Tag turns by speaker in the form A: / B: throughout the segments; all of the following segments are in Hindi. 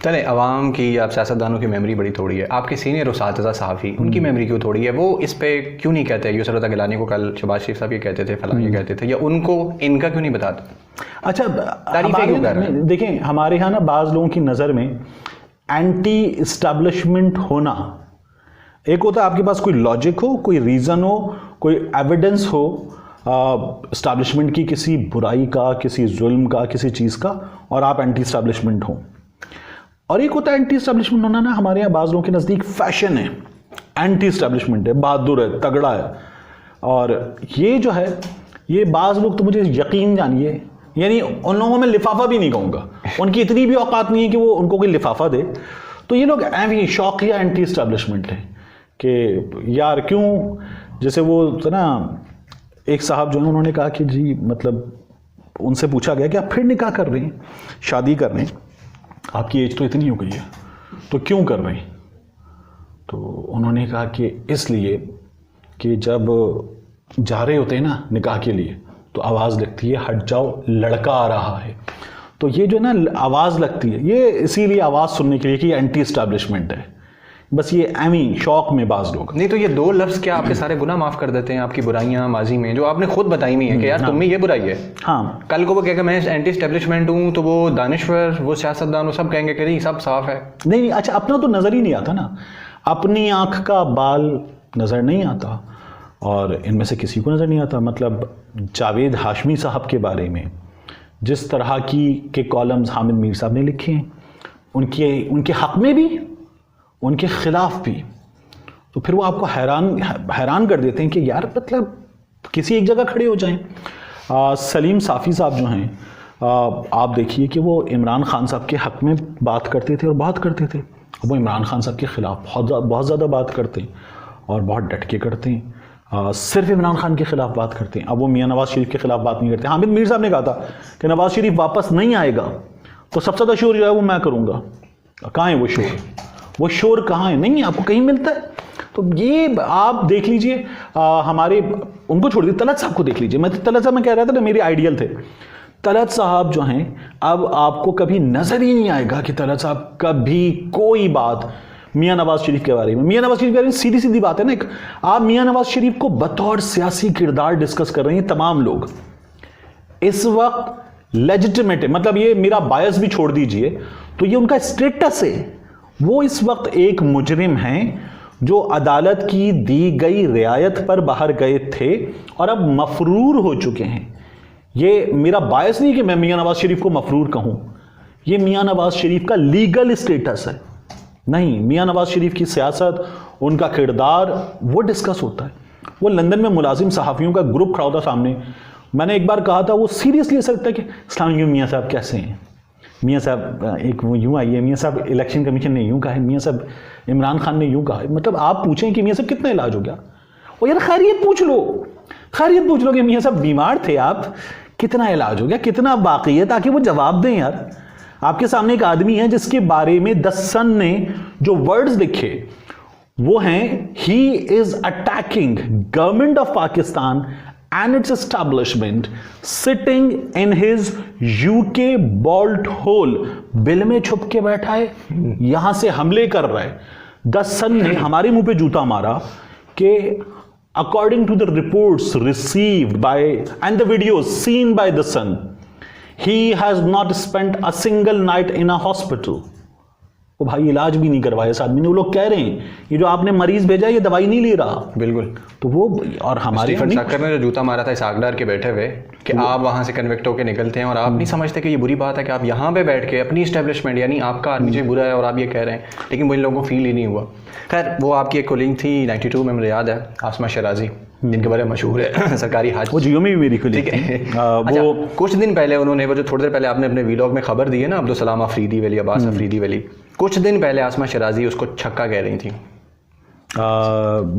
A: चले अवाम की या सियासतदानों की मेमोरी बड़ी थोड़ी है, आपके सीनियर उस्ताद सहाफ़ी उनकी मेमोरी क्यों थोड़ी है? वो इस पे क्यों नहीं कहते? यूसुफ रज़ा गिलानी को कल शहबाज शरीफ साहब ये कहते थे, फलां ये कहते थे, या उनको इनका क्यों नहीं बताते?
B: अच्छा,
A: तारीफ़ें क्यों कर रहे हैं?
B: देखें, हमारे यहाँ ना बाज़ लोगों की नज़र में एंटी इस्टेब्लिशमेंट होना, एक होता है आपके पास कोई लॉजिक हो, कोई रीज़न हो, कोई एविडेंस हो इस्टेब्लिशमेंट की किसी बुराई का, किसी जुल्म का, किसी चीज़ का, और आप एंटी इस्टेब्लिशमेंट हो। और एक होता है एंटी इस्टेब्लिशमेंट होना ना हमारे यहाँ बाज़ लोगों के नज़दीक फैशन है, एंटी इस्टेब्लिशमेंट है, बहादुर है, तगड़ा है। और ये जो है, ये बाज़ लोग तो मुझे यकीन जानिए, यानी उन लोगों में लिफाफा भी नहीं कहूँगा, उनकी इतनी भी औकात नहीं है कि वो उनको कोई लिफाफा दे। तो ये लोग ऐवी शौकिया एंटी इस्टेब्लिशमेंट है कि यार क्यों, जैसे वो तो ना एक साहब जो है उन्होंने कहा कि जी मतलब उनसे पूछा गया कि आप फिर निकाह कर रहे हैं, शादी कर रहे हैं, आपकी एज तो इतनी हो गई है, तो क्यों कर रहे हैं? तो उन्होंने कहा कि इसलिए कि जब जा रहे होते हैं ना निकाह के लिए तो आवाज़ लगती है हट जाओ लड़का आ रहा है। तो ये जो ना आवाज़ लगती है, ये इसीलिए आवाज़ सुनने के लिए कि एंटी इस्टेब्लिशमेंट है। बस ये एमी शौक में बाज़ लोग
A: नहीं, तो ये दो लफ्ज़ क्या आपके सारे गुनाह माफ़ कर देते हैं, आपकी बुराइयां माजी में जो आपने खुद बताई हुई है कि यार तुम में ये बुराई है?
B: हाँ,
A: कल को वो कहेगा मैं एंटी एस्टेब्लिशमेंट हूँ, तो वो दानिश्वर, वो सियासतदान, वो सब कहेंगे कि नहीं सब साफ है।
B: नहीं, अच्छा, अपना तो नज़र ही नहीं आता ना, अपनी आँख का बाल नज़र नहीं आता, और इनमें से किसी को नज़र नहीं आता। मतलब जावेद हाशमी साहब के बारे में जिस तरह के कॉलम्स हामिद मीर साहब ने लिखे हैं, उनके हक़ में भी, उनके ख़िलाफ़ भी, तो फिर वो आपको हैरान कर देते हैं कि यार मतलब किसी एक जगह खड़े हो जाएं। सलीम साफ़ी साहब जो हैं, आप देखिए कि वो इमरान खान साहब के हक़ में बात करते थे और बात करते थे, वो इमरान खान साहब के ख़िलाफ़ बहुत ज़्यादा बात करते हैं और बहुत डट के करते हैं। सिर्फ इमरान खान के ख़िलाफ़ बात करते हैं। अब वो मियाँ नवाज़ शरीफ के ख़िलाफ़ बात नहीं करते। हामिद मीर साहब ने कहा था कि नवाज़ शरीफ वापस नहीं आएगा तो सबसे ज़्यादा शोर जो है वो मैं करूँगा। कहाँ है वो शोर? वो शोर कहाँ है? नहीं, आपको कहीं मिलता है? तो ये आप देख लीजिए, हमारे उनको छोड़ दीजिए, तलत साहब को देख लीजिए। तलत साहब मैं कह रहा था ना, मेरे आइडियल थे तलत साहब जो हैं। अब आपको कभी नज़र ही नहीं आएगा कि तलत साहब कभी कोई बात मियाँ नवाज़ शरीफ के बारे में, मियाँ नवाज़ शरीफ के बारे में सीधी सीधी बात है ना, एक आप मियाँ नवाज़ शरीफ को बतौर सियासी किरदार डिस्कस कर रहे हैं तमाम लोग इस वक्त लेजिटिमेट है। मतलब ये मेरा बायस भी छोड़ दीजिए, तो ये उनका स्टेटस है। वो इस वक्त एक मुजरिम हैं जो अदालत की दी गई रियायत पर बाहर गए थे और अब मफरूर हो चुके हैं। ये मेरा बायस नहीं कि मैं मियाँ नवाज़ शरीफ को मफरूर कहूँ, ये मियाँ नवाज़ शरीफ का लीगल स्टेटस है। नहीं, मियाँ नवाज़ शरीफ की सियासत, उनका किरदार वो डिस्कस होता है। वो लंदन में मुलाजिम सहाफ़ियों का ग्रुप खड़ा होता सामने। मैंने एक बार कहा था, वो सीरियसली ऐसा लगता है कि अस्सलाम वालेकुम मियाँ साहब कैसे हैं? मियाँ साहब एक वो यूँ आई है, मियाँ साहब इलेक्शन कमीशन ने यूँ कहा है, मियाँ साहब इमरान खान ने यूँ कहा है। मतलब आप पूछें कि मियाँ साहब कितना इलाज हो गया, और यार खैरियत पूछ लो, खैरियत पूछ लो कि मियाँ साहब बीमार थे आप, कितना इलाज हो गया, कितना बाकी है, ताकि वो जवाब दें। यार आपके सामने एक आदमी है जिसके बारे में द सन ने जो वर्ड्स लिखे वो हैं, he is attacking government of Pakistan and its establishment sitting in his UK bolt hole, bill में छुप के बैठा है, यहां से हमले कर रहा है। द सन ने हमारे मुंह पे जूता मारा कि according to the reports received by and the videos seen by the Sun, he has not spent a single night in a hospital. वो भाई इलाज भी नहीं करवाया इस आदमी ने। वो लोग कह रहे हैं ये जो आपने मरीज भेजा ये दवाई नहीं ले रहा।
A: बिल्कुल।
B: तो वो और हमारे
A: शाकर ने जो जूता मारा था इसाकडार के बैठे हुए कि आप वहाँ से कन्विक्ट होकर निकलते हैं और आप नहीं समझते कि ये बुरी बात है कि आप यहाँ पे बैठ के अपनी इस्टेब्लिशमेंट यानी आपका आर्मी जो बुरा है और आप ये कह रहे हैं, लेकिन वो इन लोगों को फील ही नहीं हुआ। खैर, वो आपकी एक कोलिंग थी 92 में, मुझे याद है, आसमा शराजी, जिनके बारे में मशहूर है सरकारी हाज,
B: वो जियो में भी मेरी कोलिंग है।
A: वो कुछ दिन पहले उन्होंने, वो जो थोड़ी देर पहले आपने अपने वीलॉग में खबर दी है ना, अब्दुल सलाम अफरीदी वाली, अब्बास अफरीदी वाली, कुछ दिन पहले आसमा शराजी उसको छक्का कह रही थी।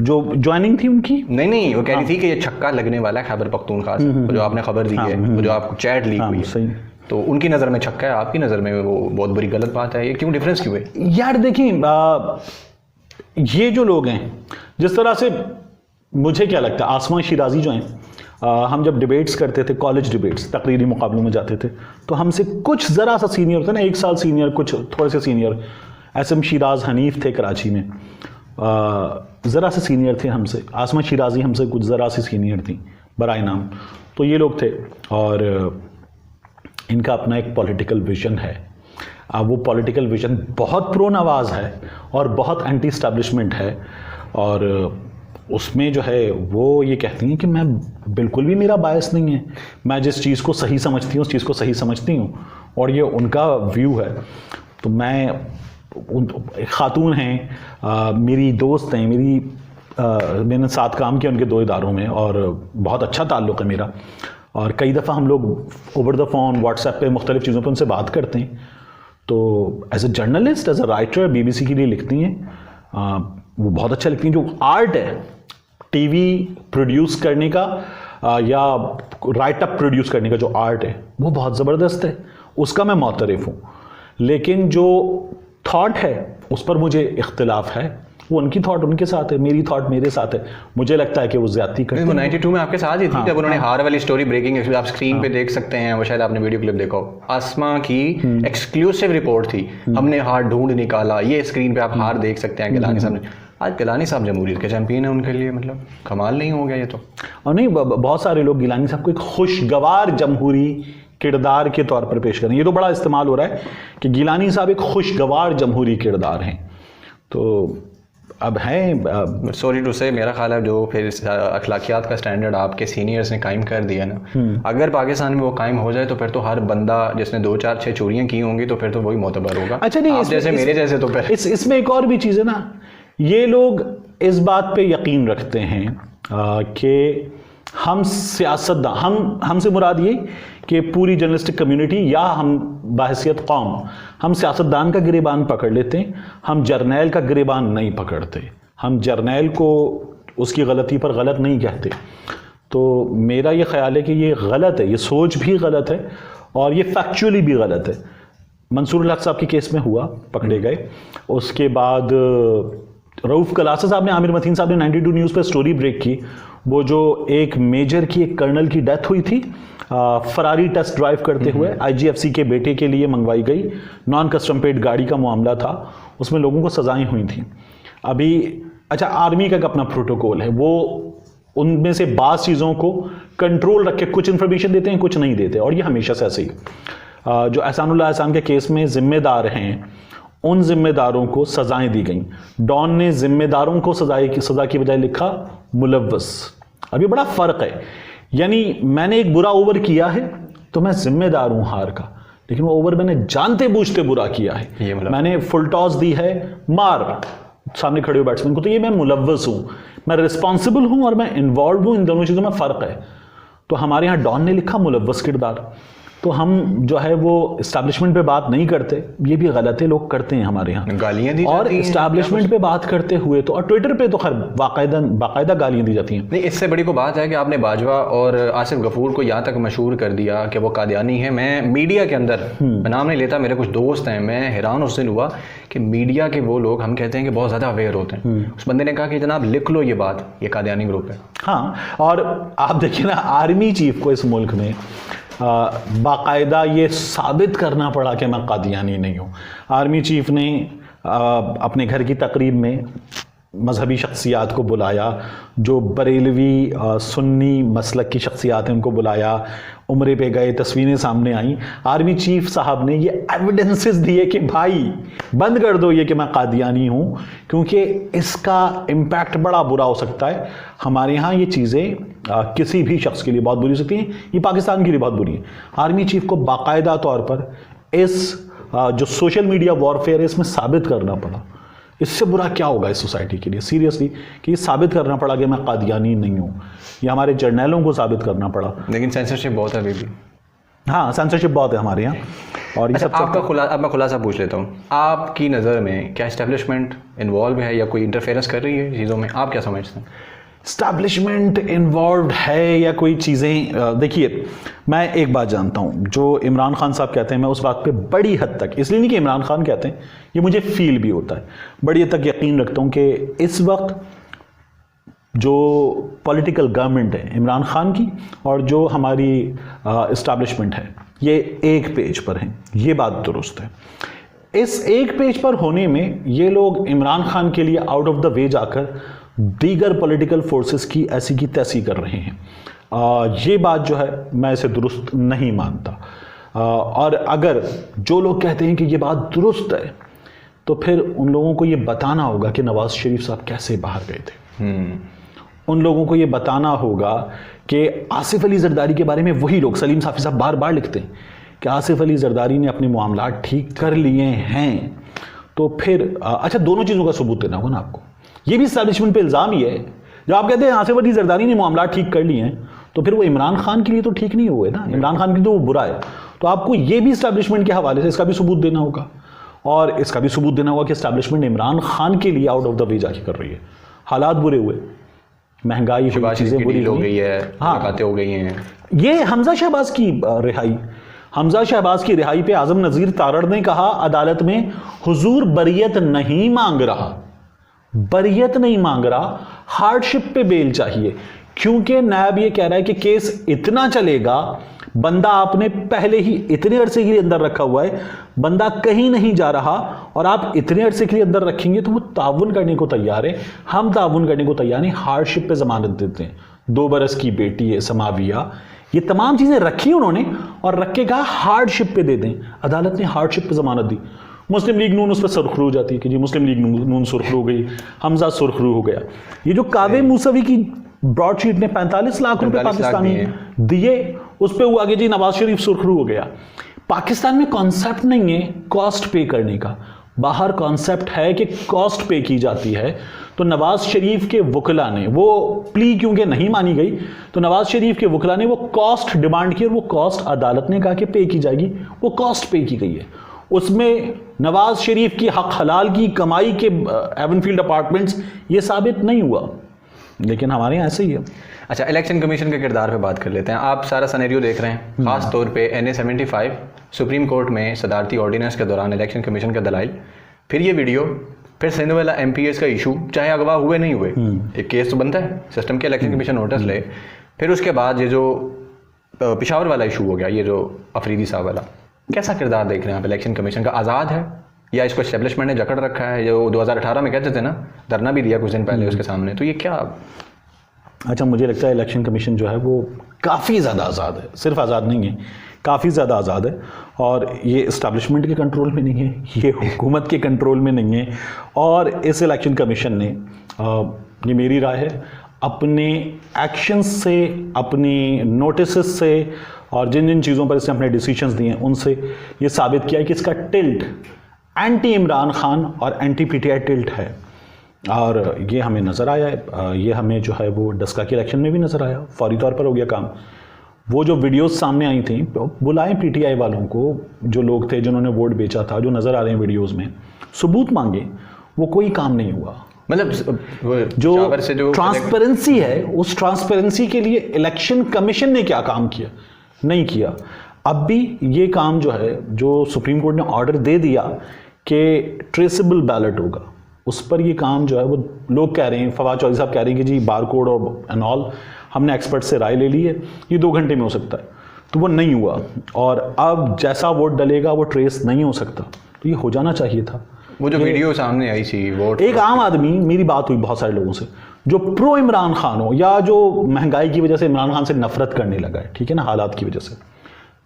B: जो ज्वाइनिंग थी उनकी,
A: नहीं, वो कह रही थी कि ये छक्का लगने वाला है खैबर पख्तूनख्वा से, जो आपने खबर दी है, वो जो आपको चैट लीक हुई है, तो उनकी नज़र में छक्का है, आपकी नज़र में वो बहुत बुरी गलत बात है। ये क्यों डिफरेंस क्यों है?
B: यार देखिए, ये जो लोग हैं, जिस तरह से मुझे क्या लगता है, आसमा शिराजी जो हैं, हम जब डिबेट्स करते थे, कॉलेज डिबेट्स, तकरीरी मुकाबलों में जाते थे, तो हमसे कुछ ज़रा सा सीनियर था ना, 1 साल सीनियर, कुछ थोड़े से सीनियर, SM शिराज हनीफ थे कराची में, ज़रा से सीनियर थे हमसे, आसमा शिराजी हमसे कुछ ज़रा सी सीनियर थी बराए नाम। तो ये लोग थे और इनका अपना एक पॉलिटिकल विजन है। वो पॉलिटिकल विजन बहुत प्रो नवाज़ है और बहुत एंटी इस्टेब्लिशमेंट है, और उसमें जो है वो ये कहती हैं कि मैं बिल्कुल भी, मेरा बायस नहीं है, मैं जिस चीज़ को सही समझती हूँ उस चीज़ को सही समझती हूँ, और ये उनका व्यू है। तो मैं, खातून हैं, मेरी दोस्त हैं, मैंने साथ काम किया उनके 2 इदारों में और बहुत अच्छा ताल्लुक़ है मेरा, और कई दफ़ा हम लोग ओवर द फ़ोन, व्हाट्सएप पे, मुख्तलिफ़ चीज़ों पे उनसे बात करते हैं। तो as a journalist, as a writer, BBC के लिए लिखती हैं, वो बहुत अच्छा लिखती हैं। जो आर्ट है TV प्रोड्यूस करने का या राइटअप प्रोड्यूस करने का जो आर्ट है वो बहुत ज़बरदस्त है, उसका मैं मोतरफ़ हूँ। लेकिन जो थॉट है उस पर मुझे इख्तिलाफ है। वो उनकी थॉट उनके साथ है, मेरी थॉट मेरे साथ है। मुझे लगता है कि वो ज्यादती करते हैं।
A: 92 में आपके साथ ही थी जब उन्होंने हार वाली स्टोरी ब्रेकिंग, आप स्क्रीन पे देख सकते हैं, वो शायद आपने वीडियो क्लिप देखा हो, आसमा की एक्सक्लूसिव रिपोर्ट थी, हमने हार ढूंढ निकाला, ये स्क्रीन पे आप हार देख सकते हैं गिलानी साहब ने। आज गिलानी साहब जमहूरियत के चैंपियन है, उनके लिए मतलब कमाल नहीं हो गया ये तो।
B: और नहीं, बहुत सारे लोग गिलानी साहब को एक खुशगवार जमहूरी किरदार के तौर पर पेश करें, ये तो बड़ा इस्तेमाल हो रहा है कि गिलानी साहब एक खुशगवार जमहूरी किरदार हैं। तो अब हैं,
A: सॉरी टू से, मेरा ख्याल है जो फिर अखलाकियात का स्टैंडर्ड आपके सीनियर्स ने कायम कर दिया ना, अगर पाकिस्तान में वो कायम हो जाए तो फिर तो हर बंदा जिसने 2 4 6 चोरियां की होंगी तो फिर तो वही मोतबर होगा।
B: अच्छा नहीं,
A: जैसे मेरे जैसे तो फिर
B: इसमें एक और भी चीज़ है ना, ये लोग इस बात पे यकीन रखते हैं कि हम सियासतदान, हमसे मुराद ये कि पूरी जर्नलिस्टिक कम्युनिटी या हम बाहसियत कौम, हम सियासतदान का गिरेबान पकड़ लेते हैं, हम जर्नैल का गिरेबान नहीं पकड़ते, हम जर्नैल को उसकी गलती पर गलत नहीं कहते। तो मेरा ये ख्याल है कि ये गलत है, ये सोच भी गलत है और ये फैक्चुअली भी गलत है। मंसूर हक साहब के केस में हुआ, पकड़े गए, उसके बाद रऊफ़ कलासा साहब ने, आमिर मतीन साहब ने 92 न्यूज़ पर स्टोरी ब्रेक की, वो जो एक मेजर की, एक कर्नल की डेथ हुई थी फरारी टेस्ट ड्राइव करते हुए, IGFC के बेटे के लिए मंगवाई गई नॉन कस्टम पेड गाड़ी का मामला था, उसमें लोगों को सजाएं हुई थी। अभी अच्छा, आर्मी का अपना प्रोटोकॉल है, वो उनमें से बाज़ चीज़ों को कंट्रोल रख के कुछ इन्फॉर्मेशन देते हैं, कुछ नहीं देते, और ये हमेशा से ऐसे ही। जो एहसानुल्लाह एहसान के केस में जिम्मेदार हैं, उन जिम्मेदारों को सजाएं दी गई। डॉन ने जिम्मेदारों को सजा की बजाय लिखा मुलव्वस। अब ये बड़ा फ़र्क है, यानी मैंने एक बुरा ओवर किया है तो मैं जिम्मेदार हूं हार का, लेकिन वो ओवर मैंने जानते बूझते बुरा किया है, मैंने फुल टॉस दी है मार सामने खड़े हुए बैट्समैन को, तो ये मैं मुलव्वस हूं, मैं रिस्पॉन्सिबल हूं और मैं इन्वॉल्व हूं। इन दोनों चीज़ों में फ़र्क है। तो हमारे यहाँ डॉन ने लिखा मुलव्वस किरदार, तो हम जो है वो इस्टेब्लिशमेंट पे बात नहीं करते, ये भी गलत है, लोग करते हैं हमारे यहाँ,
A: गालियाँ दी
B: और इस्टेब्लिशमेंट पे बात करते हुए तो, और ट्विटर पे तो खैर बाकायदा गालियाँ दी जाती हैं।
A: नहीं, इससे बड़ी को बात है कि आपने बाजवा और आसिफ गफूर को यहाँ तक मशहूर कर दिया कि वो कादियानी है। मैं मीडिया के अंदर, मैं नाम नहीं लेता, मेरे कुछ दोस्त हैं, मैं हैरान उस दिन हुआ कि मीडिया के वो लोग, हम कहते हैं कि बहुत ज़्यादा अवेयर होते हैं, उस बंदे ने कहा कि जनाब लिख लो ये बात, ये कादियानी ग्रुप है।
B: हाँ, और आप देखिए ना, आर्मी चीफ को इस मुल्क में बाकायदा ये साबित करना पड़ा कि मैं कादियानी नहीं हूँ। आर्मी चीफ ने अपने घर की तकरीब में मजहबी शख्सियात को बुलाया, जो बरेलवी सुन्नी मसलक की शख्सियात हैं उनको बुलाया, उम्रे पे गए, तस्वीरें सामने आई। आर्मी चीफ साहब ने ये एविडेंसेस दिए कि भाई बंद कर दो ये कि मैं कादियानी हूँ, क्योंकि इसका इम्पैक्ट बड़ा बुरा हो सकता है। हमारे यहाँ ये चीज़ें किसी भी शख्स के लिए बहुत बुरी हो सकती हैं, ये पाकिस्तान के लिए बहुत बुरी है। आर्मी चीफ को बाकायदा तौर पर इस जो सोशल मीडिया वॉरफेयर है इसमें साबित करना पड़ा। इससे बुरा क्या होगा इस सोसाइटी के लिए, सीरियसली, कि ये साबित करना पड़ा कि मैं कादियानी नहीं हूँ, या हमारे जर्नैलों को साबित करना पड़ा।
A: लेकिन सेंसरशिप बहुत है अभी भी।
B: हाँ, सेंसरशिप बहुत है हमारे यहाँ। और ये सब
A: अब मैं खुलासा पूछ लेता हूँ, आपकी नज़र में क्या इस्टेब्लिशमेंट इन्वॉल्व है या कोई इंटरफेरेंस कर रही है चीज़ों में, आप क्या समझते हैं?
B: इस्टेब्लिशमेंट इन्वॉल्व है या कोई चीज़ें, देखिए मैं एक बात जानता हूँ, जो इमरान खान साहब कहते हैं, मैं उस बात पे बड़ी हद तक, इसलिए नहीं कि इमरान खान कहते हैं, ये मुझे फील भी होता है, बड़ी हद तक यकीन रखता हूँ कि इस वक्त जो पॉलिटिकल गवर्नमेंट है इमरान खान की और जो हमारी इस्टेब्लिशमेंट है, ये एक पेज पर हैं, ये बात दुरुस्त है। इस एक पेज पर होने में ये लोग इमरान खान के लिए आउट ऑफ द वे जाकर दीगर पॉलिटिकल फोर्सेस की ऐसी की तैसी कर रहे हैं। ये बात जो है मैं इसे दुरुस्त नहीं मानता। और अगर जो लोग कहते हैं कि ये बात दुरुस्त है तो फिर उन लोगों को ये बताना होगा कि नवाज शरीफ साहब कैसे बाहर गए थे। उन लोगों को ये बताना होगा कि आसिफ अली जरदारी के बारे में वही लोग, सलीम साफी साहब बार बार लिखते हैं कि आसिफ अली जरदारी ने अपने मामलात ठीक कर लिए हैं। तो फिर अच्छा, दोनों चीज़ों का सबूत देना होगा ना आपको। ये भी एस्टैब्लिशमेंट पे इल्ज़ाम ही है। जब आप कहते हैं आसिफ अली जरदारी ने मामलात ठीक कर लिए हैं, तो फिर वो इमरान खान के लिए तो ठीक नहीं हुए ना, इमरान खान के लिए तो वो बुरा है। तो आपको ये भी एस्टैब्लिशमेंट के हवाले से इसका भी सबूत देना होगा, और इसका भी सबूत देना होगा कि एस्टैब्लिशमेंट इमरान खान के लिए आउट ऑफ द वे जाके कर रही है। हालात बुरे हुए, महंगाई, चीज़ें बुरी हो गई है,
A: मुलाकातें हो गई हैं।
B: ये हमजा शहबाज की रिहाई, हमजा शहबाज की रिहाई पे आजम नज़ीर तारड़ ने कहा अदालत में, हुजूर बरियत नहीं मांग रहा, बरियत नहीं मांग रहा, हार्डशिप पे बेल चाहिए, क्योंकि नायब ये कह रहा है कि केस इतना चलेगा, बंदा आपने पहले ही इतने अरसे के लिए अंदर रखा हुआ है, बंदा कहीं नहीं जा रहा, और आप इतने अरसे के लिए अंदर रखेंगे तो वो ताउन करने को तैयार है, हम ताउन करने को तैयार नहीं, हार्डशिप पे जमानत देते हैं, 2 बरस की बेटी है समाविया, ये तमाम चीजें रखी उन्होंने और रख के कहा हार्डशिप पे दे दें। अदालत ने हार्डशिप पे जमानत दी। मुस्लिम लीग नून उस पर सुरखरू हो जाती है कि जी मुस्लिम लीग नून सुरखरू हो गई, हमजा सुरखरू हो गया। ये जो कावे मूसवी की ब्रॉडशीट ने 45 लाख रुपए पाकिस्तानी दिए, उस पर हुआ कि जी नवाज शरीफ सुरखरू हो गया। पाकिस्तान में कॉन्सेप्ट नहीं है कॉस्ट पे करने का, बाहर कॉन्सेप्ट है कि कॉस्ट पे की जाती है। तो नवाज शरीफ के वकला ने वो प्ली क्योंकि नहीं मानी गई, तो नवाज शरीफ के वकला ने वो कॉस्ट डिमांड की और वो कॉस्ट अदालत ने कहा कि पे की जाएगी, वो कॉस्ट पे की गई है। उसमें नवाज शरीफ की हक हलाल की कमाई के एवनफील्ड अपार्टमेंट्स, ये साबित नहीं हुआ, लेकिन हमारे यहाँ ऐसे ही है।
A: अच्छा, इलेक्शन कमीशन के किरदार पे बात कर लेते हैं। आप सारा सिनेरियो देख रहे हैं, खास तौर पे NA-75 सुप्रीम कोर्ट में सदारती ऑर्डिनेंस के दौरान इलेक्शन कमीशन का दलाइल, फिर ये वीडियो, फिर सिंध वाला MPS का इशू, चाहे अगवा हुए नहीं हुए, एक केस तो बनता है सिस्टम के, इलेक्शन कमीशन नोटिस ले, फिर उसके बाद ये जो पिशावर वाला इशू हो गया, ये जो अफरीदी साहब वाला, कैसा किरदार देख रहे हैं आप इलेक्शन कमीशन का? आज़ाद है या इसको एस्टेब्लिशमेंट ने जकड़ रखा है? जो 2018 में कहते थे ना, धरना भी दिया कुछ दिन पहले उसके सामने, तो ये क्या?
B: अच्छा, मुझे लगता है इलेक्शन कमीशन जो है वो काफ़ी ज़्यादा आज़ाद है, सिर्फ आज़ाद नहीं है, काफ़ी ज़्यादा आज़ाद है, और ये इस्टेब्लिशमेंट के कंट्रोल में नहीं है, ये हुकूमत के कंट्रोल में नहीं है। और इस इलेक्शन कमीशन ने, ये मेरी राय है, अपने एक्शंस से, अपनी नोटिस से और जिन जिन चीज़ों पर इसने अपने डिसीजंस दिए हैं उनसे ये साबित किया है कि इसका टिल्ट एंटी इमरान खान और एंटी PTI टिल्ट है। और ये हमें नज़र आया है, ये हमें जो है वो डस्का के इलेक्शन में भी नज़र आया, फौरी तौर पर हो गया काम। वो जो वीडियोस सामने आई थी, बुलाएं PTI वालों को, जो लोग थे जिन्होंने वोट बेचा था, जो नज़र आ रहे हैं वीडियोस में, सबूत मांगे, वो कोई काम नहीं हुआ।
A: मतलब
B: जो ट्रांसपेरेंसी है, उस ट्रांसपेरेंसी के लिए इलेक्शन कमीशन ने क्या काम किया? नहीं किया। अब भी ये काम जो है, जो सुप्रीम कोर्ट ने ऑर्डर दे दिया कि ट्रेसेबल बैलेट होगा, उस पर ये काम जो है वो लोग कह रहे हैं, फवाद चौधरी साहब कह रहे हैं कि जी बार कोड और एंड ऑल, हमने एक्सपर्ट से राय ले ली है, ये 2 घंटे में हो सकता है, तो वो नहीं हुआ। और अब जैसा वोट डलेगा वो ट्रेस नहीं हो सकता, तो ये हो जाना चाहिए था।
A: वो जो वीडियो सामने आई थी, वोट, एक
B: आम आदमी, मेरी बात हुई बहुत सारे लोगों से जो प्रो इमरान खान हो या जो महंगाई की वजह से इमरान खान से नफरत करने लगा है, ठीक है ना, हालात की वजह से,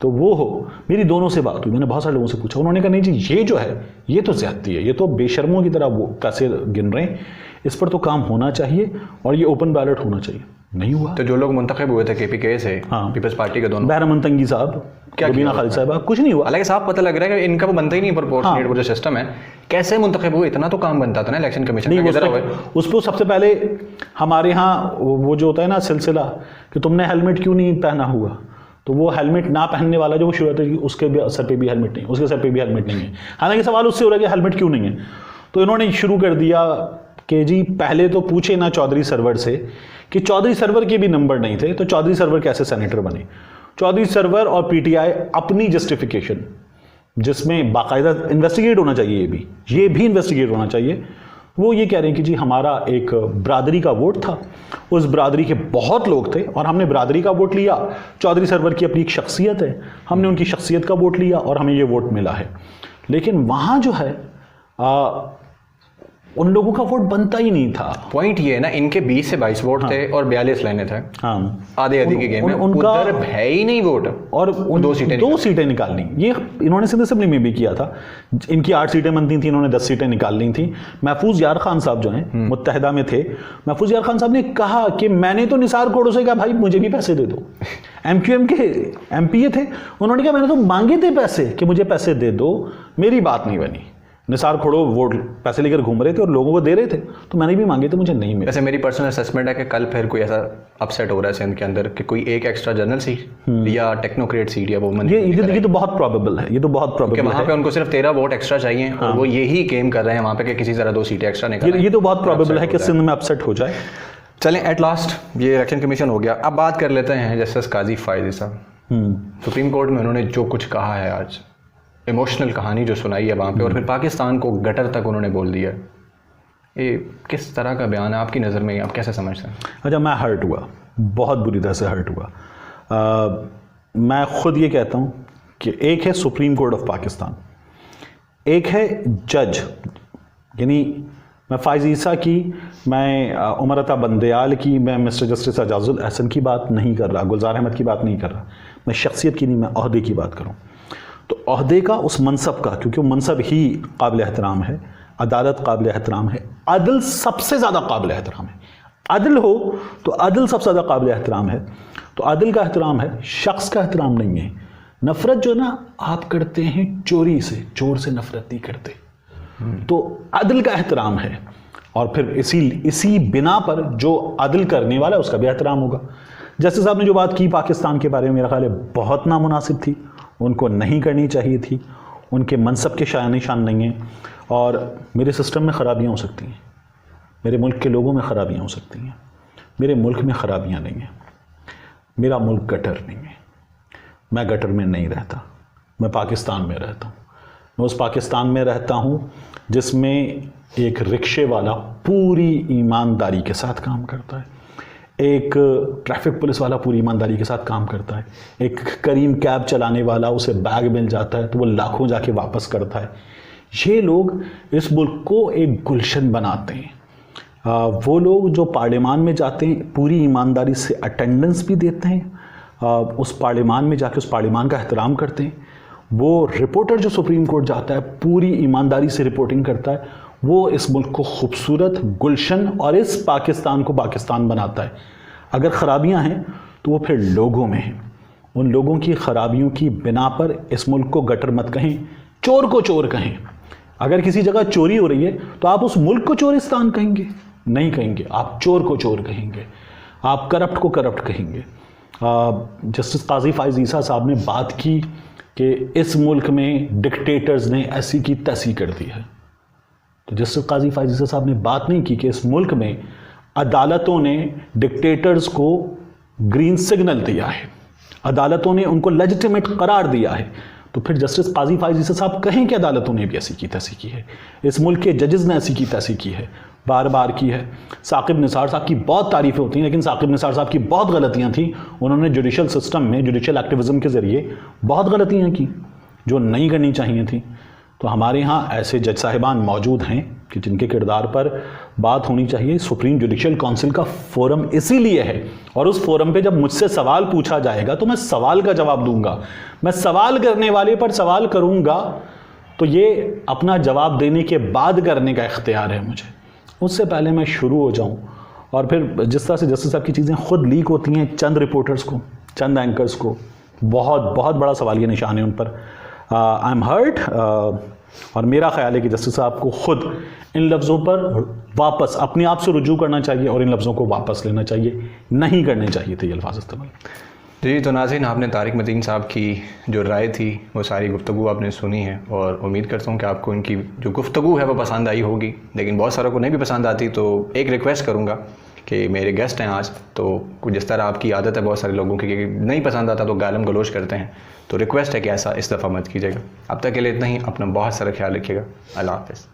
B: तो वो हो, मेरी दोनों से बात हुई, मैंने बहुत सारे लोगों से पूछा, उन्होंने कहा नहीं जी ये जो है ये तो ज्यादती है, ये तो बेशर्मों की तरह वो कैसे गिन रहे हैं, इस पर तो काम होना चाहिए और ये ओपन बैलेट होना चाहिए। नहीं हुआ।
A: तो जो लोग मुंतखब हुए थे KPK से,
B: हाँ,
A: पीपल्स पार्टी के दोनों,
B: बहरमन तंगी साहब,
A: क्या
B: खालिद साहब, कुछ नहीं हुआ।
A: हालांकि साफ पता लग रहा है कि इनका वो बनता ही नहीं प्रोपोर्शनेट, वो जो सिस्टम है, कैसे मुंतखब हुए, इतना तो काम बनता था ना इलेक्शन कमीशन का।
B: उस पर सबसे पहले हमारे यहाँ वो जो होता है ना सिलसिला कि तुमने हेलमेट क्यों नहीं पहना हुआ, तो वो हेलमेट ना पहनने वाला जो वो शुरू होता है कि उसके भी सर पे भी हेलमेट नहीं, उसके सर पे भी हेलमेट नहीं है। हालांकि सवाल उससे हो रहा है कि हेलमेट क्यों नहीं है, तो इन्होंने शुरू कर दिया कि जी पहले तो पूछे ना चौधरी सरवर से कि चौधरी सरवर के भी नंबर नहीं थे, तो चौधरी सरवर कैसे सेनेटर बने। चौधरी सरवर और PTI अपनी जस्टिफिकेशन, जिसमें बाकायदा इन्वेस्टिगेट होना चाहिए, ये भी इन्वेस्टिगेट होना चाहिए, वो ये कह रहे हैं कि जी हमारा एक बरादरी का वोट था, उस बरादरी के बहुत लोग थे और हमने बरादरी का वोट लिया। चौधरी सरवर की अपनी एक शख्सियत है, हमने उनकी शख्सियत का वोट लिया और हमें ये वोट मिला है। लेकिन वहाँ जो है उन लोगों का वोट बनता ही नहीं था।
A: पॉइंट ये है ना, इनके 20 से 22 वोट थे और 42 लाइनें थे।
B: हाँ,
A: आधे आधे की गेम में
B: उनका
A: उधर है ही नहीं वोट, और दो
B: सीटें निकालनी। ये इन्होंने सिंध असेंबली में भी किया था, इनकी 8 सीटें बनती थी, इन्होंने 10 सीटें निकाल ली थी। महफूज यार खान साहब जो हैं मुत्तहिदा में थे, महफूज यार खान साहब ने कहा कि मैंने तो निसार कोड़ो से कहा भाई मुझे भी पैसे दे दो। MQM के MP थे, उन्होंने कहा मैंने तो मांगे थे पैसे कि मुझे पैसे दे दो, मेरी बात नहीं बनी। निसार खोड़ो वोट पैसे लेकर घूम रहे थे और लोगों को दे रहे थे, तो मैंने भी मांगे थे, मुझे नहीं मिले।
A: वैसे मेरी पर्सनल असेसमेंट है कि कल फिर कोई ऐसा अपसेट हो रहा है सिंध के अंदर कि कोई एक एक्स्ट्रा जनरल सीट या टेक्नोक्रेट सीट या वुमन,
B: ये तो बहुत प्रॉबेबल है, ये तो बहुत प्रॉबेबल है।
A: वहाँ पे उनको सिर्फ 13 वोट एक्स्ट्रा चाहिए और वो यही गेम कर रहे हैं वहाँ पे कि किसी तरह 2 सीटें एक्स्ट्रा निकालें।
B: ये तो बहुत प्रॉबेबल है कि सिंध में अपसेट हो जाए।
A: चलें, एट लास्ट ये इलेक्शन कमीशन हो गया, अब बात कर लेते हैं जस्टिस काजी फायजी साहब। सुप्रीम कोर्ट में उन्होंने जो कुछ कहा है, आज इमोशनल कहानी जो सुनाई है वहाँ पे, और फिर पाकिस्तान को गटर तक उन्होंने बोल दिया, ये किस तरह का बयान है आपकी नज़र में, आप कैसे समझते हैं?
B: अच्छा, मैं हर्ट हुआ, बहुत बुरी तरह से हर्ट हुआ। मैं खुद ये कहता हूँ कि एक है सुप्रीम कोर्ट ऑफ पाकिस्तान, एक है जज, यानी मैं फायज़ ईसा की, मैं उमर अता बंदयाल की, मैं मिस्टर जस्टिस एजाजुल एहसन की बात नहीं कर रहा, गुलजार अहमद की बात नहीं कर रहा, मैं शख्सियत की नहीं, मैं ओहदे की बात करूँ तो ओहदे का, उस मनसब का, क्योंकि वो मनसब ही काबिल एहतराम है, अदालत काबिल एहतराम है, अदल सबसे ज़्यादा काबिल एहतराम है। अदल हो तो अदल सबसे ज़्यादा काबिल एहतराम है, तो अदल का एहतराम है, शख्स का एहतराम नहीं है। नफ़रत जो ना आप करते हैं चोरी से, चोर से नफ़रत नहीं करते, तो अदल का एहतराम है। और फिर इसी बिना पर जो अदल करने वाला है उसका भी एहतराम होगा। जस्टिस साहब ने जो बात की पाकिस्तान के बारे में, मेरा ख्याल है बहुत नामुनासिब थी, उनको नहीं करनी चाहिए थी, उनके मनसब के शान निशान नहीं हैं। और मेरे सिस्टम में ख़राबियाँ हो सकती हैं, मेरे मुल्क के लोगों में ख़राबियाँ हो सकती हैं, मेरे मुल्क में ख़राबियाँ नहीं हैं। मेरा मुल्क गटर नहीं है, मैं गटर में नहीं रहता, मैं पाकिस्तान में रहता हूँ। मैं उस पाकिस्तान में रहता हूँ जिसमें एक रिक्शे वाला पूरी ईमानदारी के साथ काम करता है, एक ट्रैफिक पुलिस वाला पूरी ईमानदारी के साथ काम करता है, एक करीम कैब चलाने वाला, उसे बैग मिल जाता है तो वो लाखों जाके वापस करता है। ये लोग इस मुल्क को एक गुलशन बनाते हैं। वो लोग जो पार्लियामान में जाते हैं पूरी ईमानदारी से अटेंडेंस भी देते हैं, उस पार्लियामान में जाके उस पार्लियामान का एहतराम करते हैं। वो रिपोर्टर जो सुप्रीम कोर्ट जाता है पूरी ईमानदारी से रिपोर्टिंग करता है, वो इस मुल्क को खूबसूरत, गुलशन और इस पाकिस्तान को पाकिस्तान बनाता है। अगर ख़राबियाँ हैं तो वो फिर लोगों में हैं। उन लोगों की ख़राबियों की बिना पर इस मुल्क को गटर मत कहें, चोर को चोर कहें। अगर किसी जगह चोरी हो रही है तो आप उस मुल्क को चोरिस्तान कहेंगे? नहीं कहेंगे, आप चोर को चोर कहेंगे, आप करप्ट को करप्ट कहेंगे। जस्टिस काजी फायज़ ईसा साहब ने बात की कि इस मुल्क में डिक्टेटर्स ने ऐसी की तैसी कर दी है, तो जस्टिस काजी फायज़ ईसा साहब ने बात नहीं की कि इस मुल्क में अदालतों ने डिक्टेटर्स को ग्रीन सिग्नल दिया है, अदालतों ने उनको लेजिटिमेट करार दिया है। तो फिर जस्टिस काजी फायज़ ईसा साहब कहें कि अदालतों ने भी ऐसी की तैसी की है, इस मुल्क के जजेस ने ऐसी की तैसी की है, बार बार की है। साकिब निसार साहब की बहुत तारीफ़ें होती हैं, लेकिन साकिब निसार साहब की बहुत गलतियां थी। उन्होंने जुडिशल सिस्टम में जुडिशल एक्टिविज़म के ज़रिए बहुत गलतियां की जो नहीं करनी चाहिए थी। तो हमारे यहाँ ऐसे जज साहिबान मौजूद हैं कि जिनके किरदार पर बात होनी चाहिए। सुप्रीम जुडिशल काउंसिल का फोरम इसीलिए है, और उस फोरम पे जब मुझसे सवाल पूछा जाएगा तो मैं सवाल का जवाब दूंगा, मैं सवाल करने वाले पर सवाल करूंगा, तो ये अपना जवाब देने के बाद करने का इख्तियार है मुझे, उससे पहले मैं शुरू हो जाऊं। और फिर जिस तरह से जस्टिस साहब की चीज़ें खुद लीक होती हैं चंद रिपोर्टर्स को, चंद एंकर्स को, बहुत बहुत बड़ा सवालिया निशान है उन पर। आई एम हर्ट, और मेरा ख्याल है कि जस्टिस साहब को खुद इन लफ्ज़ों पर वापस अपने आप से रुजू करना चाहिए और इन लफ्ज़ों को वापस लेना चाहिए, नहीं करने चाहिए थे ये अल्फाज इस्तेमाल।
A: जी, तो नाज़रीन, आपने तारिक मतीन साहब की जो राय थी वो सारी गुफ्तगू आपने सुनी है, और उम्मीद करता हूँ कि आपको इनकी जो गुफ्तगू है वो पसंद आई होगी, लेकिन बहुत सारों को नहीं भी पसंद आती। तो एक रिक्वेस्ट करूँगा कि मेरे गेस्ट हैं आज, तो कुछ जिस तरह आपकी आदत है बहुत सारे लोगों की कि नहीं पसंद आता तो गालम गलोच करते हैं, तो रिक्वेस्ट है कि ऐसा इस दफ़ा मत कीजिएगा। अब तक के लिए इतना ही, अपना बहुत सारा ख्याल रखिएगा। अल्लाह हाफ़िज़।